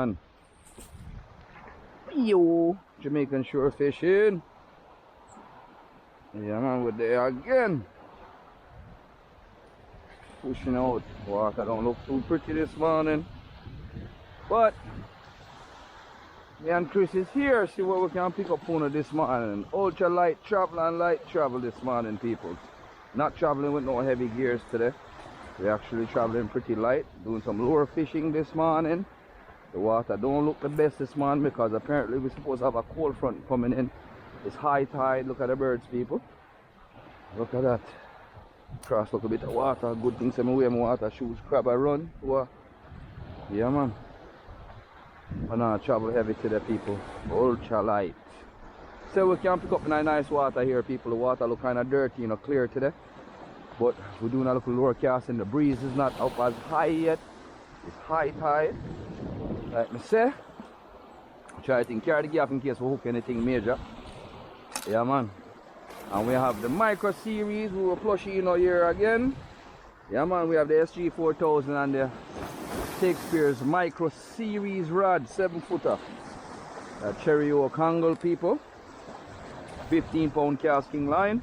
man. Yo, Jamaican shore fishing. Yeah man, we're there again. Pushing out. Water don't look too pretty this morning. But me and Chris is here. See what we can pick up on this morning. Ultra light travel and light travel this morning, people. Not traveling with no heavy gears today. We're actually traveling pretty light, doing some lure fishing this morning. The water don't look the best this morning because apparently we're supposed to have a cold front coming in. It's high tide. Look at the birds, people. Look at that. Cross look a bit of water. Good thing some wear my water shoes. Crab a run. What? Yeah man. And I travel heavy today, people. Ultra light. So we can pick up nice water here, people. The water look kind of dirty, you know, clear today. But we're doing a little lower casting. The breeze is not up as high yet. It's high tide. Like me say. Try to carry the gap in case we hook anything major. Yeah man. And we have the micro series. We were plushing, you know, here again. Yeah man, we have the SG 4000 and the Shakespeare's micro series rod, 7-footer. Cherry oak angle, people. 15-pound casting line.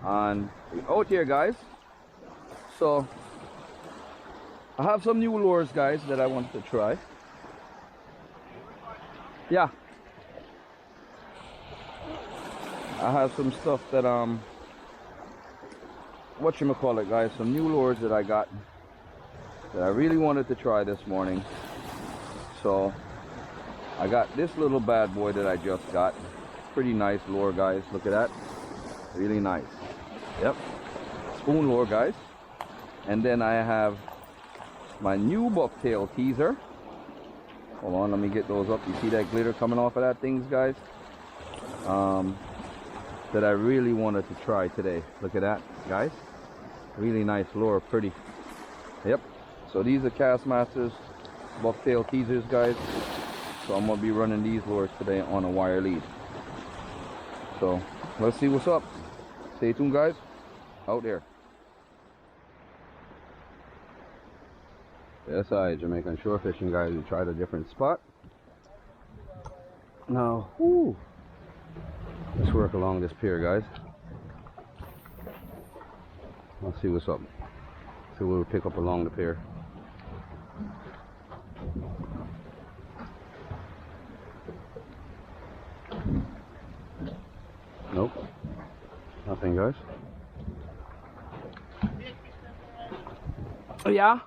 And we're out here, guys. So I have some new lures, guys, that I want to try. Yeah, I have some stuff that whatchamacallit, guys, some new lures that I got that I really wanted to try this morning. So I got this little bad boy that I just got. Pretty nice lure, guys. Look at that. Really nice. Yep. Spoon lure, guys. And then I have my new bucktail teaser. Hold on, let me get those up. You see that glitter coming off of that things, guys? That I really wanted to try today. Look at that, guys. Really nice lure, pretty. Yep. So these are Castmasters bucktail teasers, guys. So I'm gonna be running these lures today on a wire lead. So let's see what's up. Stay tuned, guys. Out there. Yes, Jamaican shore fishing, guys. We tried a different spot. Now, whoo, let's work along this pier, guys. Let's see what's up. See what we pick up along the pier. Nope, nothing, guys. Oh yeah.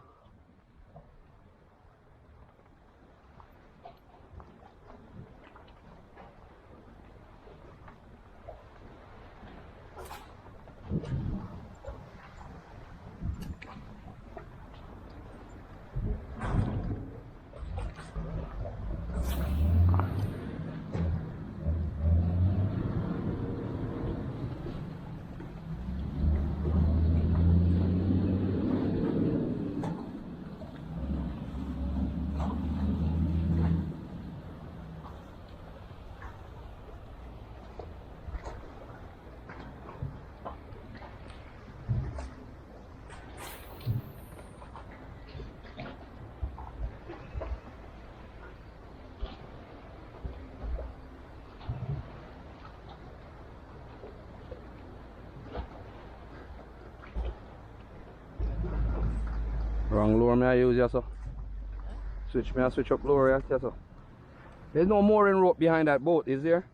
Wrong lure may I use, yeah, so. Switch up lure, yeah, so. There's no mooring rope behind that boat, is there?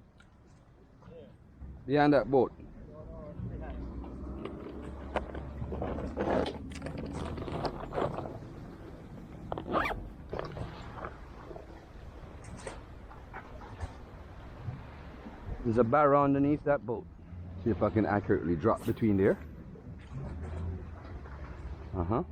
Yeah. Behind that boat. There's a barrel underneath that boat. See if I can accurately drop between there. Uh-huh.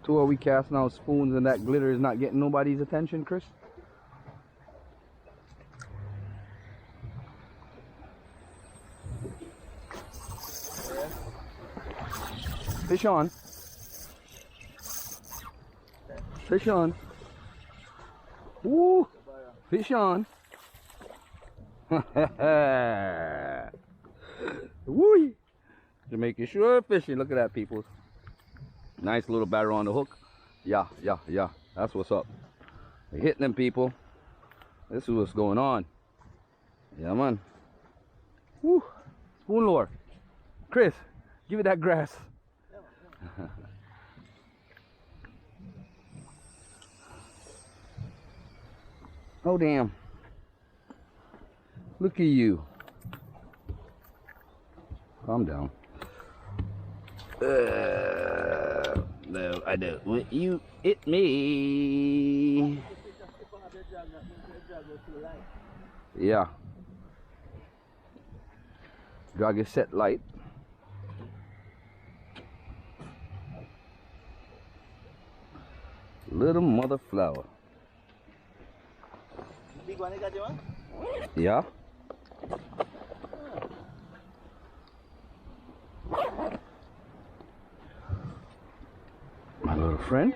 Two are we casting out spoons and that glitter is not getting nobody's attention, Chris? Fish on. Fish on. Woo! Fish on. Woo! Jamaica sure fishing. Look at that, people. Nice little batter on the hook. Yeah. That's what's up. We're hitting them, people. This is what's going on. Yeah, man. Woo! Spoon lure. Chris, give it that grass. Oh, damn. Look at you. Calm down. No, I don't want you hit me. Yeah. Drag is set light. Little mother flower. Big one, you got you one? Yeah. My little friend.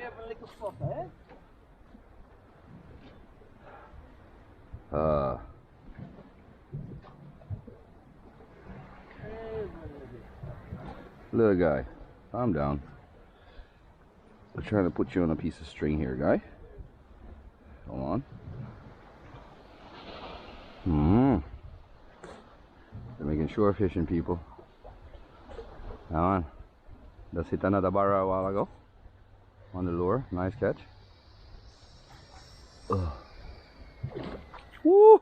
Little guy, calm down. We're trying to put you on a piece of string here, guy. Come on. They're making shore fishing, people. Come on. Just hit another barra a while ago. On the lure. Nice catch. Ugh. Woo!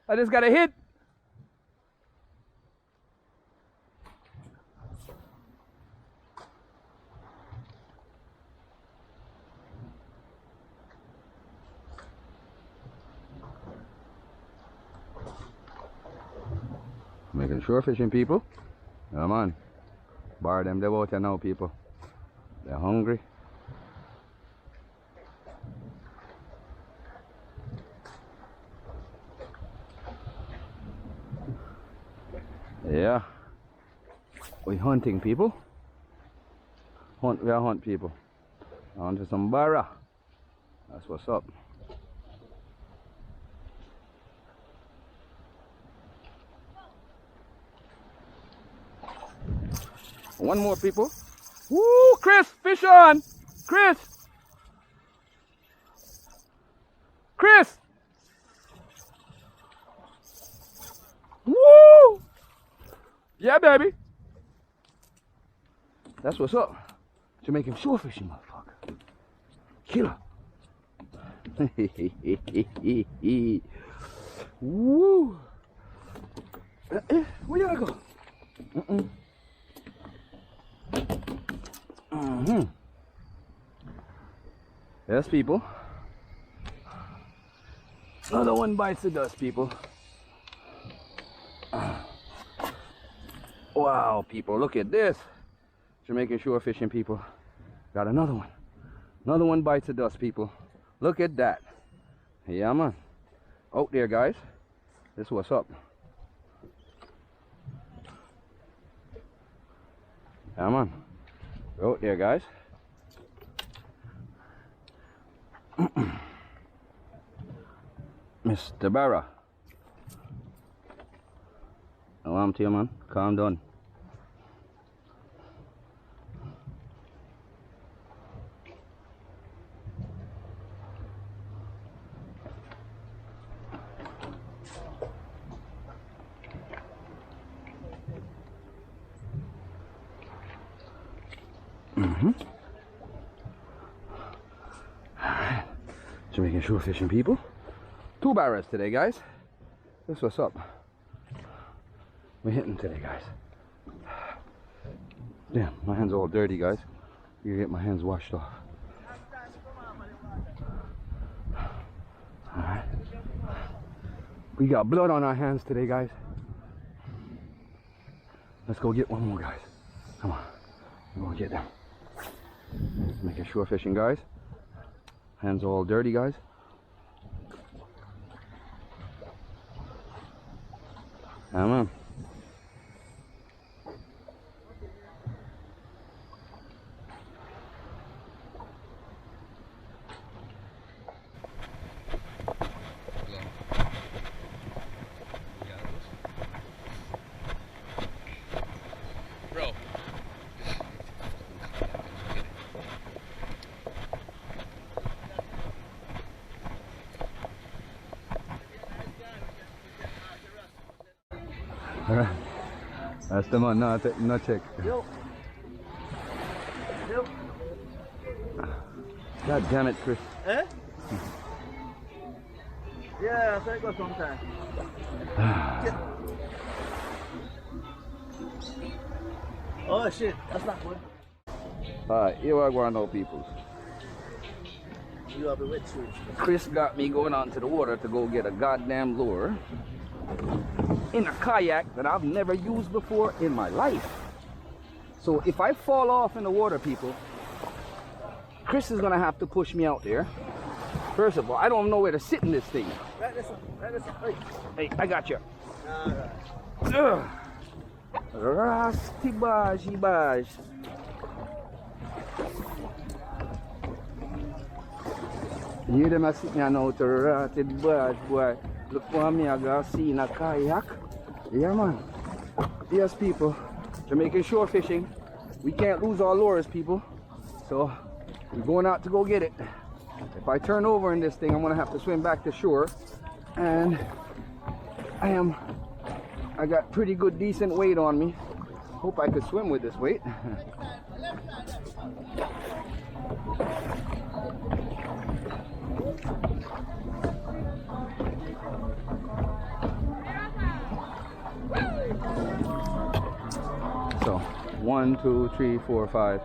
I just got a hit. Making shore fishing, people. Come on. Bar them the water now, people. They're hungry. Yeah. We hunting, people. We are hunt, people. On to some barra. That's what's up. One more, people. Woo, Chris, fish on. Chris. Chris. Woo. Yeah, baby. That's what's up. Jamaican shore fishing, motherfucker. Killer. Woo. Where you gotta go? Yes, people. Another one bites the dust, people. Wow, people, look at this. Jamaican shore fishing, people. Got another one. Another one bites the dust, people. Look at that. Yeah, man. Out there, guys. This is what's up. Yeah, man. Out there, guys. Mr. Barra. Oh, I'm to you, man. Calm down. Alright. Jamaican shore fishing, people. 2 barras today, guys. This what's up. We're hitting today, guys. Damn, my hands are all dirty, guys. You get my hands washed off. Alright. We got blood on our hands today, guys. Let's go get one more, guys. Come on. We're gonna get them. Making shore fishing, guys. Hands all dirty, guys. Come on. That's the man, no check. Yo. Yo. God damn it, Chris. Eh? Yeah, so it goes sometime. Oh shit, that's not good. Alright, here we go now, people. You have a wetsuit. Chris got me going out to the water to go get a goddamn lure in a kayak that I've never used before in my life. So if I fall off in the water, people, Chris is gonna have to push me out there. First of all, I don't know where to sit in this thing. Right this one, right this one. Hey, I got you. Alright. Rasty baj. You them a sitting here now to rotted bad boy. Look for me, I got see in a kayak. Yeah man. Yes people, Jamaican shore fishing. We can't lose our lures, people. So we're going out to go get it. If I turn over in this thing, I'm gonna have to swim back to shore. And I got pretty good decent weight on me. Hope I could swim with this weight. So 1, 2, 3, 4, 5.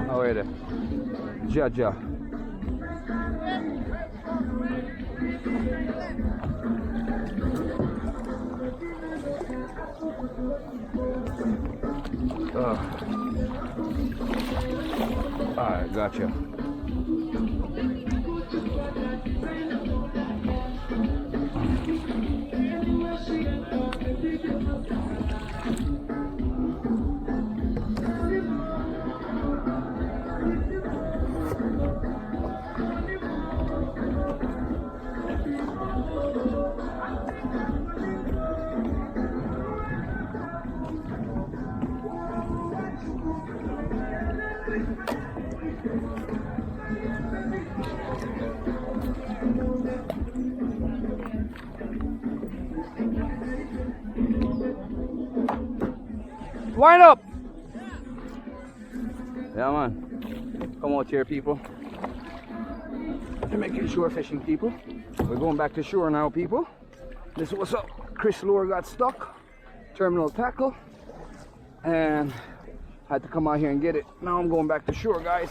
Oh, wait there. Jaja. Alright, gotcha. Wind up! Yeah man, come out here people. Jamaican shore fishing people. We're going back to shore now people. This is what's up. Chris lure got stuck, terminal tackle, and had to come out here and get it. Now I'm going back to shore guys.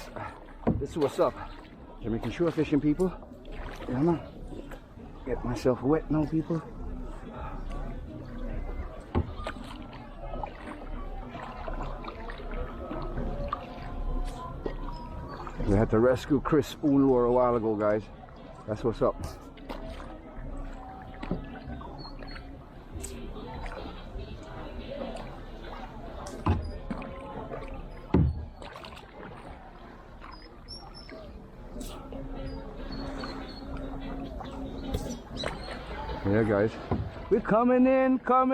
This is what's up. Jamaican shore fishing people. Yeah man, get myself wet now people. We had to rescue Chris spoon lure a while ago, guys. That's what's up. Yeah, guys. We're coming in from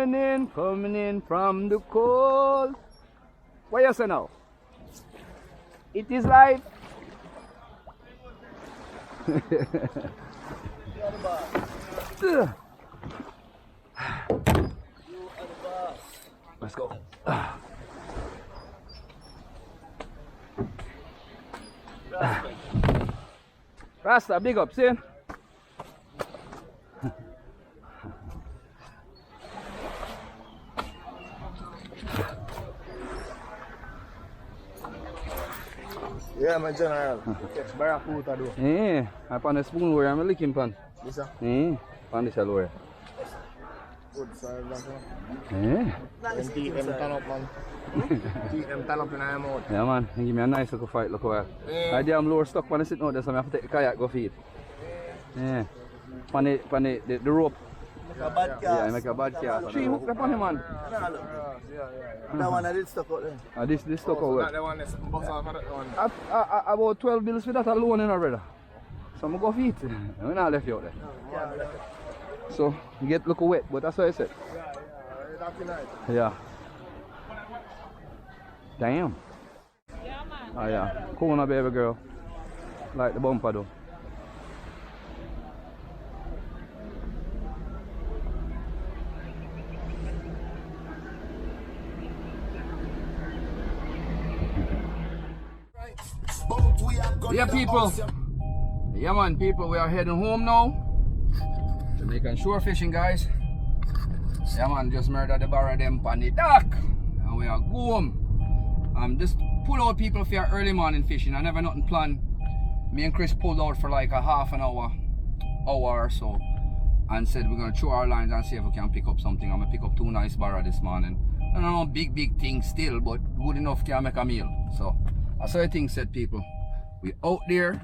the cold. What you say now? It is live. Let's go. Rasta, big up, see? Yeah, my general. Catch barracuda though. Eh, I found a spoon where I'm looking pan. This one? Eh, found this lure. Good side, that Eh. TM turn up, man. TM turn up in my mouth. Yeah, man. Give me a nice little fight, look away. I damn lure stuck when I sit out there, so I have to take the kayak, go feed. Yeah. The rope. a bad cast. Yeah, make a bad cast. 3 hooked up on him, man. That one I did stuck out there. This stuck out well. That one is boss off of that one. About 12 bills for that alone, you know, brother. So I'm go feet. I'm not left you out there. So you get look wet, but that's what I said. Yeah. Damn. Yeah, man. Oh yeah. Cool on, baby girl. Like the bumper though. Yeah, people. Yeah, man, people, we are heading home now. Jamaican shore fishing, guys. Yeah, man, just murdered the barra them on the dock. And we are home. Just pull out people for early morning fishing. I never nothing planned. Me and Chris pulled out for like a half an hour or so. And said we're going to throw our lines and see if we can pick up something. I'm going to pick up 2 nice barra this morning. I don't know, big things still, but good enough to make a meal. So, that's how I think said, people. We out there.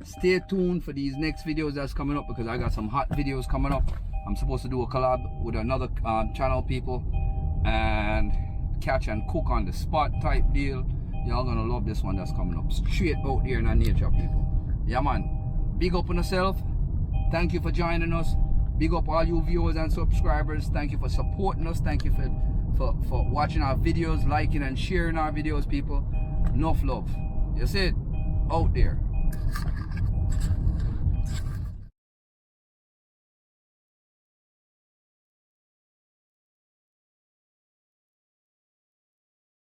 Stay tuned for these next videos that's coming up because I got some hot videos coming up. I'm supposed to do a collab with another channel, people, and catch and cook on the spot type deal. Y'all gonna love this one that's coming up straight out there in our nature, people. Yeah, man, big up on yourself. Thank you for joining us. Big up all you viewers and subscribers. Thank you for supporting us. Thank you for watching our videos, liking and sharing our videos, people. Enough love. You see it out there.